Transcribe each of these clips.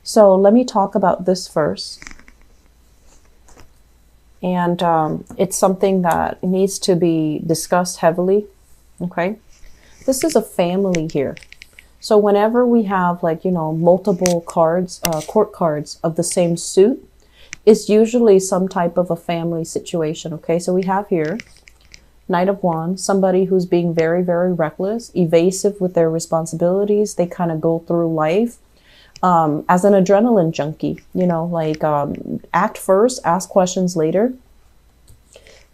So let me talk about this first. And it's something that needs to be discussed heavily. Okay. This is a family here. So whenever we have, like, you know, multiple cards, court cards of the same suit, it's usually some type of a family situation. Okay. So we have here Knight of Wands, somebody who's being very, very reckless, evasive with their responsibilities. They kind of go through life as an adrenaline junkie, you know, like act first, ask questions later.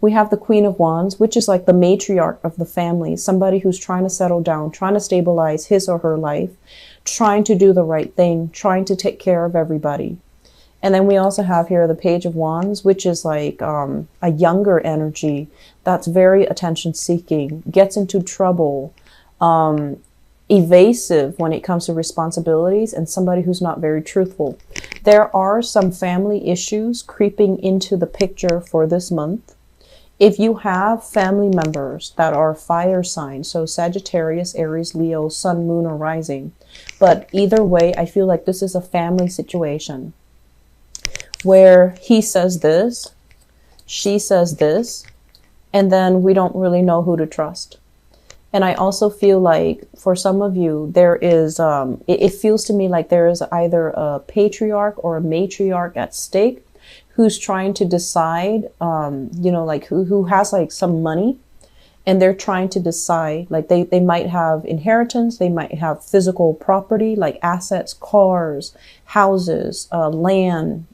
We have the Queen of Wands, which is like the matriarch of the family, somebody who's trying to settle down, trying to stabilize his or her life, trying to do the right thing, trying to take care of everybody. And then we also have here the Page of Wands, which is like a younger energy that's very attention seeking, gets into trouble, evasive when it comes to responsibilities, and somebody who's not very truthful. There are some family issues creeping into the picture for this month. If you have family members that are fire signs, so Sagittarius, Aries, Leo, Sun, Moon, or Rising, but either way, I feel like this is a family situation where he says this, she says this, and then we don't really know who to trust. And I also feel like for some of you, there is, it feels to me like there is either a patriarch or a matriarch at stake who's trying to decide, you know, like who has like some money, and they're trying to decide, like they might have inheritance, they might have physical property, like assets, cars, houses, land,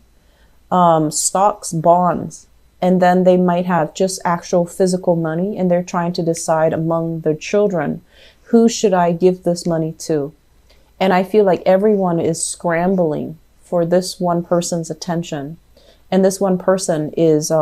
stocks, bonds. And then they might have just actual physical money, and they're trying to decide among their children, who should I give this money to? And I feel like everyone is scrambling for this one person's attention. And this one person is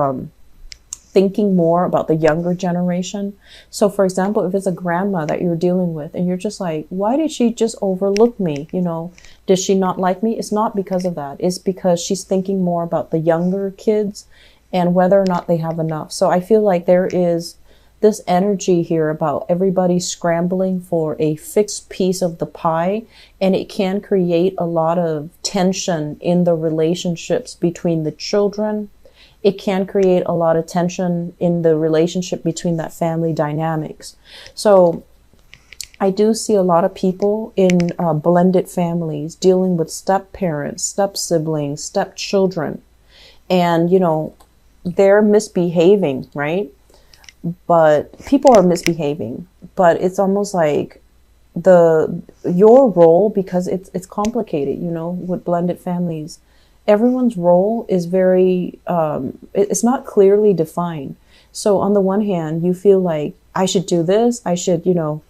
thinking more about the younger generation. So for example, if it's a grandma that you're dealing with and you're just like, why did she just overlook me? You know, does she not like me? It's not because of that. It's because she's thinking more about the younger kids and whether or not they have enough. So I feel like there is this energy here about everybody scrambling for a fixed piece of the pie, and it can create a lot of tension in the relationships between the children. It can create a lot of tension in the relationship between that family dynamics. So I do see a lot of people in blended families dealing with step parents, step siblings, step children, and, you know, they're misbehaving, right? But people are misbehaving, but it's almost like your role, because it's complicated, you know, with blended families. Everyone's role is very, it's not clearly defined. So on the one hand, you feel like I should do this, I should, you know,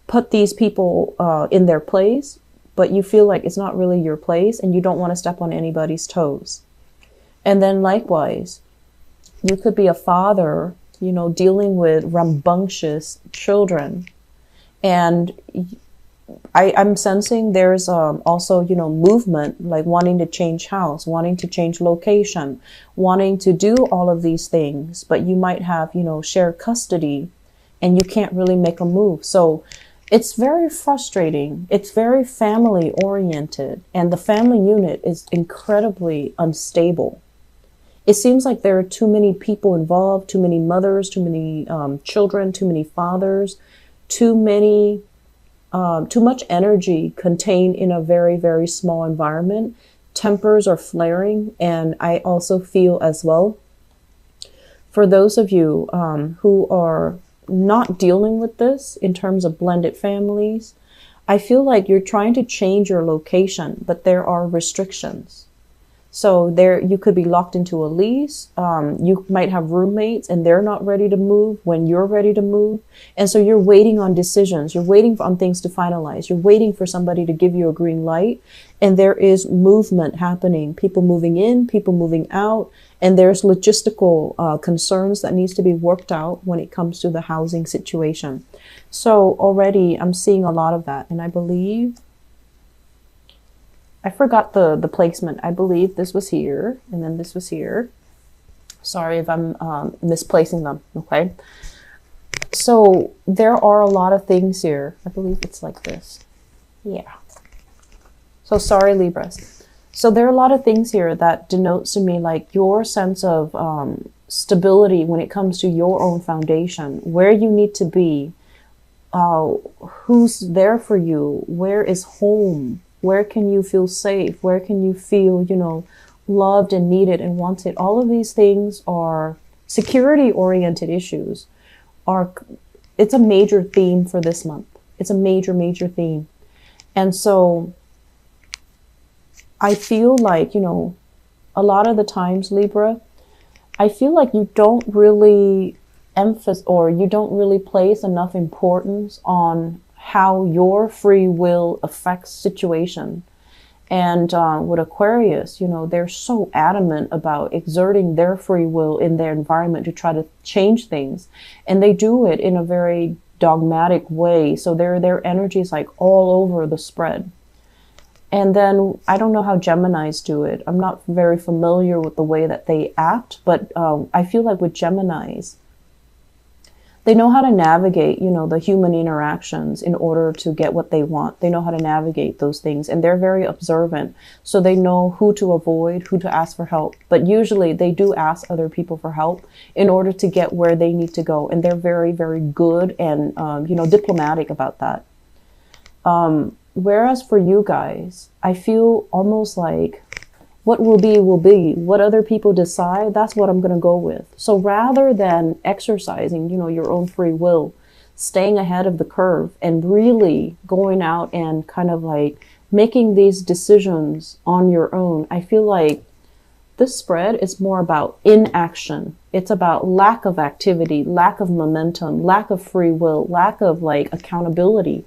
put these people in their place, but you feel like it's not really your place and you don't want to step on anybody's toes. And then likewise, you could be a father, you know, dealing with rambunctious children. And I'm sensing there's also, you know, movement, like wanting to change house, wanting to change location, wanting to do all of these things. But you might have, you know, shared custody and you can't really make a move. So it's very frustrating. It's very family oriented. And the family unit is incredibly unstable. It seems like there are too many people involved, too many mothers, too many children, too many fathers, too much energy contained in a very, very small environment. Tempers are flaring. And I also feel as well, for those of you who are not dealing with this in terms of blended families, I feel like you're trying to change your location, but there are restrictions. So there, you could be locked into a lease. You might have roommates and they're not ready to move when you're ready to move. And so you're waiting on decisions. You're waiting on things to finalize. You're waiting for somebody to give you a green light. And there is movement happening, people moving in, people moving out. And there's logistical concerns that needs to be worked out when it comes to the housing situation. So already I'm seeing a lot of that. And I believe, I forgot the placement. I believe this was here and then this was here. Sorry if I'm misplacing them, okay? So there are a lot of things here. I believe it's like this. Yeah. So sorry, Libras. So there are a lot of things here that denotes to me like your sense of stability when it comes to your own foundation, where you need to be, who's there for you, where is home, where can you feel safe, where can you feel, you know, loved and needed and wanted. All of these things are security oriented issues. It's a major theme for this month. It's a major theme. And so I feel like, you know, a lot of the times, Libra, I feel like you don't really emphasize, or you don't really place enough importance on how your free will affects situation. And with Aquarius, you know, they're so adamant about exerting their free will in their environment to try to change things. And they do it in a very dogmatic way. So their energy is like all over the spread. And then I don't know how Geminis do it. I'm not very familiar with the way that they act, but I feel like with Geminis, they know how to navigate, you know, the human interactions in order to get what they want. They know how to navigate those things, and they're very observant. So they know who to avoid, who to ask for help. But usually they do ask other people for help in order to get where they need to go. And they're very, very good and, you know, diplomatic about that. Whereas for you guys, I feel almost like what will be will be. What other people decide, that's what I'm going to go with. So rather than exercising, you know, your own free will, staying ahead of the curve and really going out and kind of like making these decisions on your own, I feel like this spread is more about inaction. It's about lack of activity, lack of momentum, lack of free will, lack of like accountability.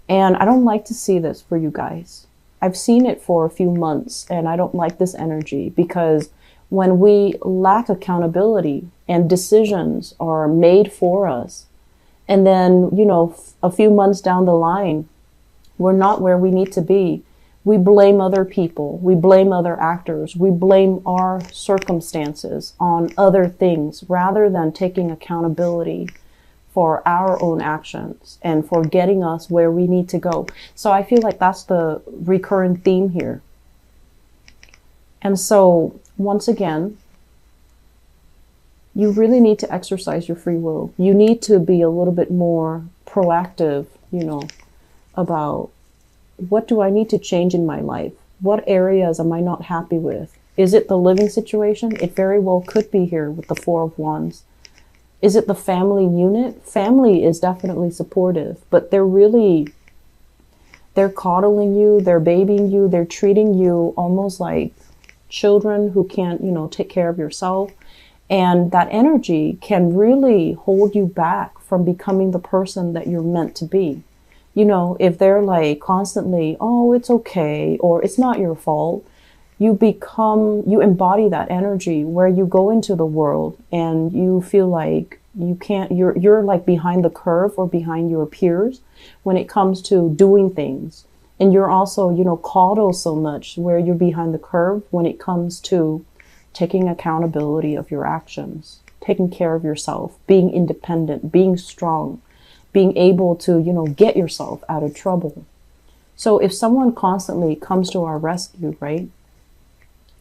And I don't like to see this for you guys. I've seen it for a few months, and I don't like this energy, because when we lack accountability and decisions are made for us, and then, you know, a few months down the line, we're not where we need to be, we blame other people, we blame other actors, we blame our circumstances on other things rather than taking accountability for our own actions and for getting us where we need to go. So I feel like that's the recurring theme here. And so once again, you really need to exercise your free will. You need to be a little bit more proactive, you know, about what do I need to change in my life? What areas am I not happy with? Is it the living situation? It very well could be here with the Four of Wands. Is it the family unit? Family is definitely supportive, but they're coddling you, they're babying you, they're treating you almost like children who can't, you know, take care of yourself. And that energy can really hold you back from becoming the person that you're meant to be. You know, if they're like constantly, oh, it's okay, or it's not your fault, you embody that energy where you go into the world and you feel like you're like behind the curve or behind your peers when it comes to doing things. And you're also, you know, coddled so much where you're behind the curve when it comes to taking accountability of your actions, taking care of yourself, being independent, being strong, being able to, you know, get yourself out of trouble. So if someone constantly comes to our rescue, right,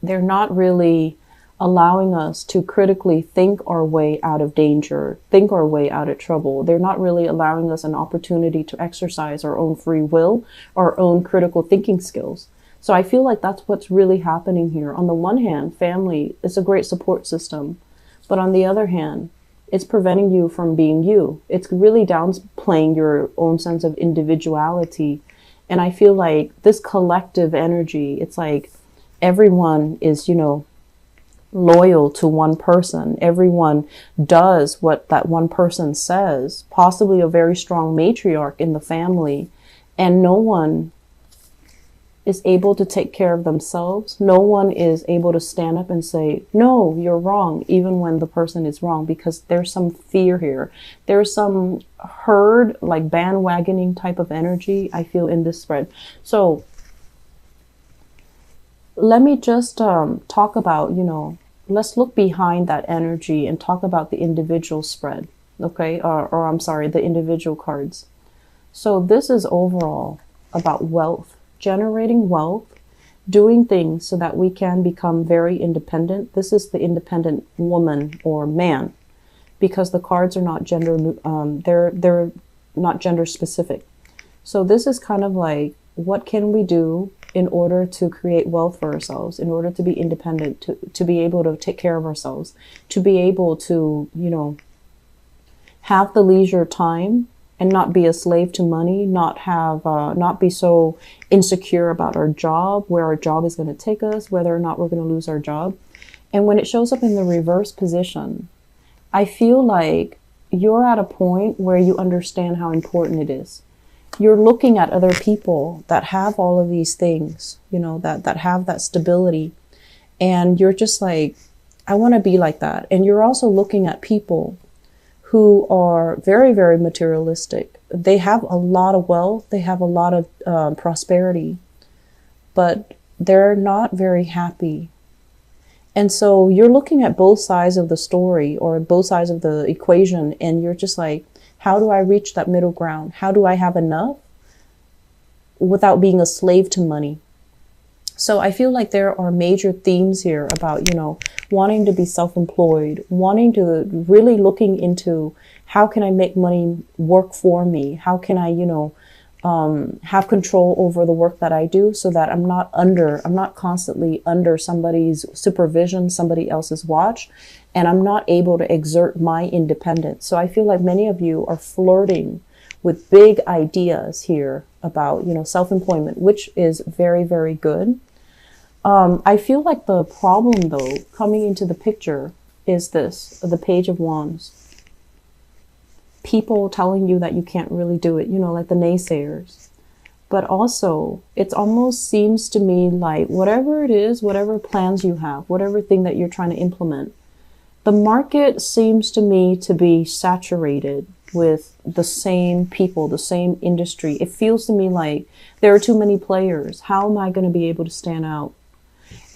they're not really allowing us to critically think our way out of danger, think our way out of trouble. They're not really allowing us an opportunity to exercise our own free will, our own critical thinking skills. So I feel like that's what's really happening here. On the one hand, family is a great support system, but on the other hand, it's preventing you from being you. It's really downplaying your own sense of individuality. And I feel like this collective energy, it's like everyone is, you know, loyal to one person. Everyone does what that one person says, possibly a very strong matriarch in the family, and no one is able to take care of themselves. No one is able to stand up and say, no, you're wrong, even when the person is wrong, because there's some fear here. There's some herd, like bandwagoning type of energy I feel in this spread. So let me just talk about, you know, let's look behind that energy and talk about the individual spread, okay? Or I'm sorry, the individual cards. So this is overall about wealth, generating wealth, doing things so that we can become very independent. This is the independent woman or man, because the cards are not they're not gender specific. So this is kind of like, what can we do in order to create wealth for ourselves, in order to be independent, to be able to take care of ourselves, to be able to, you know, have the leisure time and not be a slave to money, not be so insecure about our job, where our job is going to take us, whether or not we're going to lose our job. And when it shows up in the reverse position, I feel like you're at a point where you understand how important it is. You're looking at other people that have all of these things, you know, that have that stability. And you're just like, I want to be like that. And you're also looking at people who are very, very materialistic. They have a lot of wealth. They have a lot of prosperity, but they're not very happy. And so you're looking at both sides of the story, or both sides of the equation, and you're just like, how do I reach that middle ground? How do I have enough without being a slave to money? So I feel like there are major themes here about, you know, wanting to be self-employed, wanting to really looking into how can I make money work for me? How can I, you know, have control over the work that I do, so that I'm not constantly under somebody's supervision, somebody else's watch, and I'm not able to exert my independence. So I feel like many of you are flirting with big ideas here about, you know, self-employment, which is very, very good. I feel like the problem, though, coming into the picture is this, the Page of Wands. People telling you that you can't really do it, you know, like the naysayers. But also, it almost seems to me like whatever it is, whatever plans you have, whatever thing that you're trying to implement, the market seems to me to be saturated with the same people, the same industry. It feels to me like there are too many players. How am I going to be able to stand out?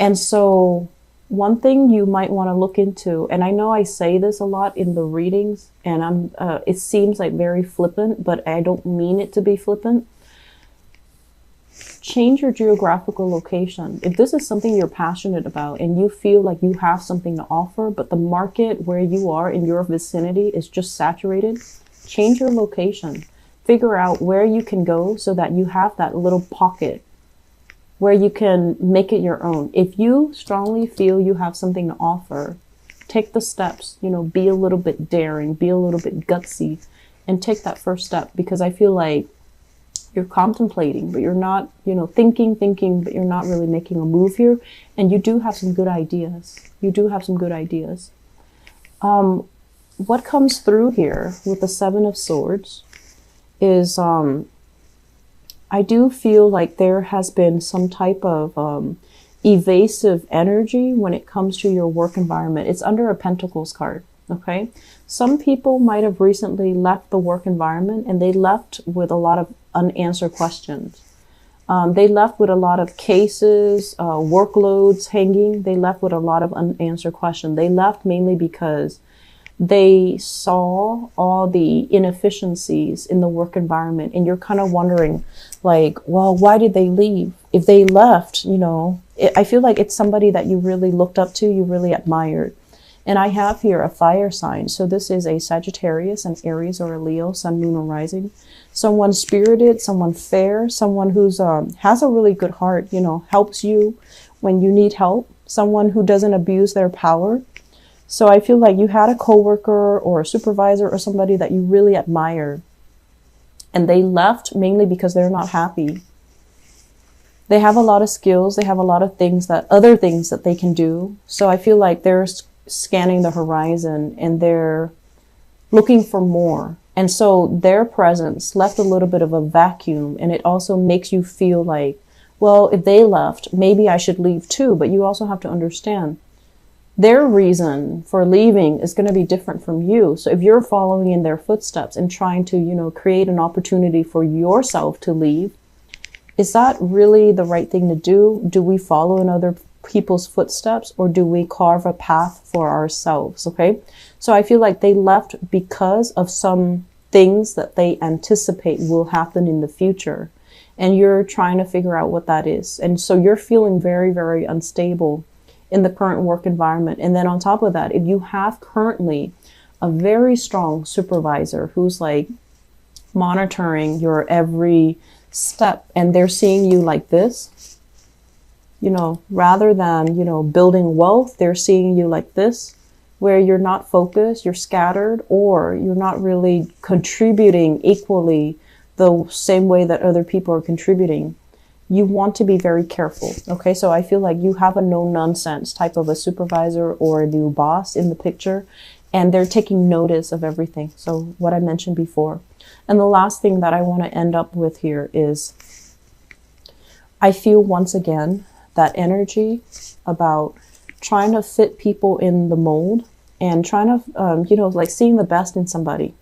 And so one thing you might want to look into, and I know I say this a lot in the readings, and it seems like very flippant, but I don't mean it to be flippant. Change your geographical location. If this is something you're passionate about and you feel like you have something to offer, but the market where you are in your vicinity is just saturated, change your location. Figure out where you can go so that you have that little pocket where you can make it your own. If you strongly feel you have something to offer, take the steps, you know, be a little bit daring, be a little bit gutsy, and take that first step, because I feel like you're contemplating, but you're not, you know, thinking, but you're not really making a move here. And you do have some good ideas. You do have some good ideas. What comes through here with the Seven of Swords is, I do feel like there has been some type of evasive energy when it comes to your work environment. It's under a Pentacles card, okay? Some people might have recently left the work environment, and they left with a lot of unanswered questions. They left with a lot of cases, workloads hanging. They left with a lot of unanswered questions. They left mainly because they saw all the inefficiencies in the work environment, and you're kind of wondering, like, well, why did they leave? If they left, you know, I feel like it's somebody that you really looked up to, you really admired. And I have here a fire sign. So this is a Sagittarius, an Aries, or a Leo, Sun, Moon, or Rising. Someone spirited, someone fair, someone who's has a really good heart, you know, helps you when you need help, someone who doesn't abuse their power. So I feel like you had a coworker or a supervisor or somebody that you really admire, and they left mainly because they're not happy. They have a lot of skills. They have a lot of other things that they can do. So I feel like they're scanning the horizon and they're looking for more. And so their presence left a little bit of a vacuum, and it also makes you feel like, well, if they left, maybe I should leave too. But you also have to understand, their reason for leaving is going to be different from you. So if you're following in their footsteps and trying to, you know, create an opportunity for yourself to leave, is that really the right thing to do? Do we follow in other people's footsteps, or do we carve a path for ourselves? Okay. So I feel like they left because of some things that they anticipate will happen in the future. and you're trying to figure out what that is. And so you're feeling very, very unstable in the current work environment. And then on top of that, if you have currently a very strong supervisor who's like monitoring your every step, and they're seeing you like this, you know, rather than, you know, building wealth, they're seeing you like this, where you're not focused, you're scattered, or you're not really contributing equally the same way that other people are contributing. You want to be very careful. Okay, so I feel like you have a no nonsense type of a supervisor or a new boss in the picture, and they're taking notice of everything. So what I mentioned before. And the last thing that I want to end up with here is, I feel once again that energy about trying to fit people in the mold and trying to, you know, like seeing the best in somebody.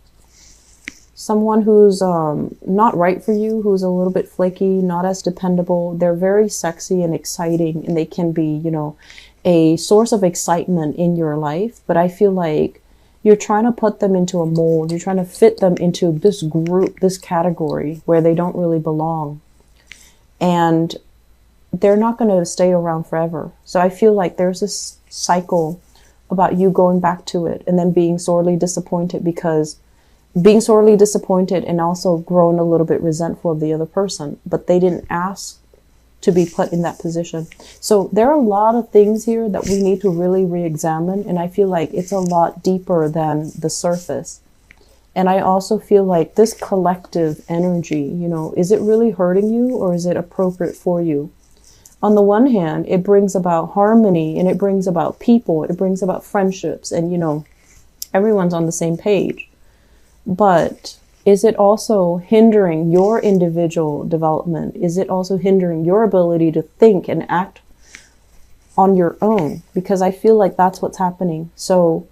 Someone who's not right for you, who's a little bit flaky, not as dependable. They're very sexy and exciting, and they can be, you know, a source of excitement in your life. But I feel like you're trying to put them into a mold. You're trying to fit them into this group, this category where they don't really belong. And they're not going to stay around forever. So I feel like there's this cycle about you going back to it and then being sorely disappointed, because being sorely disappointed and also growing a little bit resentful of the other person, but they didn't ask to be put in that position. So there are a lot of things here that we need to really re-examine, and I feel like it's a lot deeper than the surface. And I also feel like this collective energy, you know, is it really hurting you, or is it appropriate for you? On the one hand, it brings about harmony, and it brings about people, it brings about friendships, and, you know, everyone's on the same page. But is it also hindering your individual development? Is it also hindering your ability to think and act on your own? Because I feel like that's what's happening. So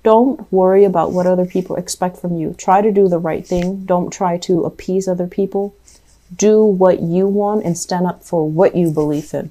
don't worry about what other people expect from you. Try to do the right thing. Don't try to appease other people. Do what you want and stand up for what you believe in.